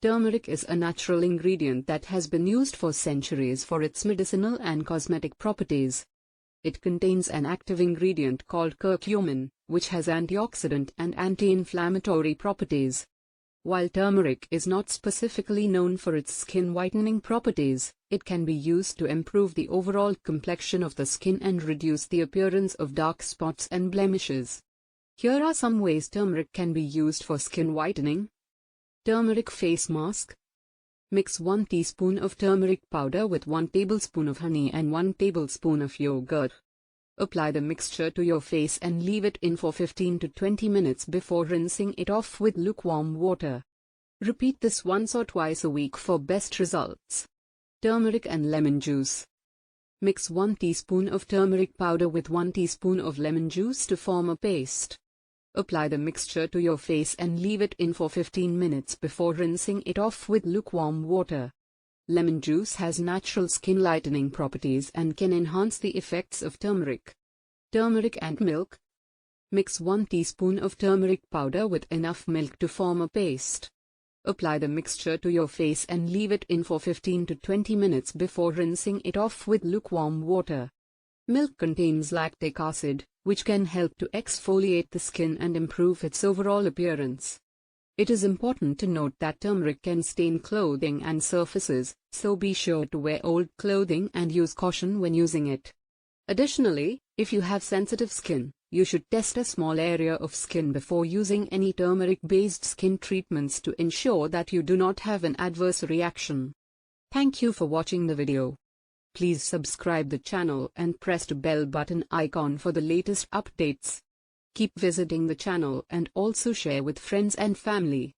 Turmeric is a natural ingredient that has been used for centuries for its medicinal and cosmetic properties. It contains an active ingredient called curcumin, which has antioxidant and anti-inflammatory properties. While turmeric is not specifically known for its skin whitening properties, it can be used to improve the overall complexion of the skin and reduce the appearance of dark spots and blemishes. Here are some ways turmeric can be used for skin whitening. Turmeric face mask. Mix 1 teaspoon of turmeric powder with 1 tablespoon of honey and 1 tablespoon of yogurt. Apply the mixture to your face and leave it in for 15 to 20 minutes before rinsing it off with lukewarm water. Repeat this once or twice a week for best results. Turmeric and lemon juice. Mix 1 teaspoon of turmeric powder with 1 teaspoon of lemon juice to form a paste. Apply the mixture to your face and leave it in for 15 minutes before rinsing it off with lukewarm water. Lemon juice has natural skin lightening properties and can enhance the effects of turmeric. Turmeric and milk. Mix 1 teaspoon of turmeric powder with enough milk to form a paste. Apply the mixture to your face and leave it in for 15 to 20 minutes before rinsing it off with lukewarm water. Milk contains lactic acid, which can help to exfoliate the skin and improve its overall appearance. It is important to note that turmeric can stain clothing and surfaces, so be sure to wear old clothing and use caution when using it. Additionally, if you have sensitive skin, you should test a small area of skin before using any turmeric-based skin treatments to ensure that you do not have an adverse reaction. Thank you for watching the video. Please subscribe the channel and press the bell button icon for the latest updates. Keep visiting the channel and also share with friends and family.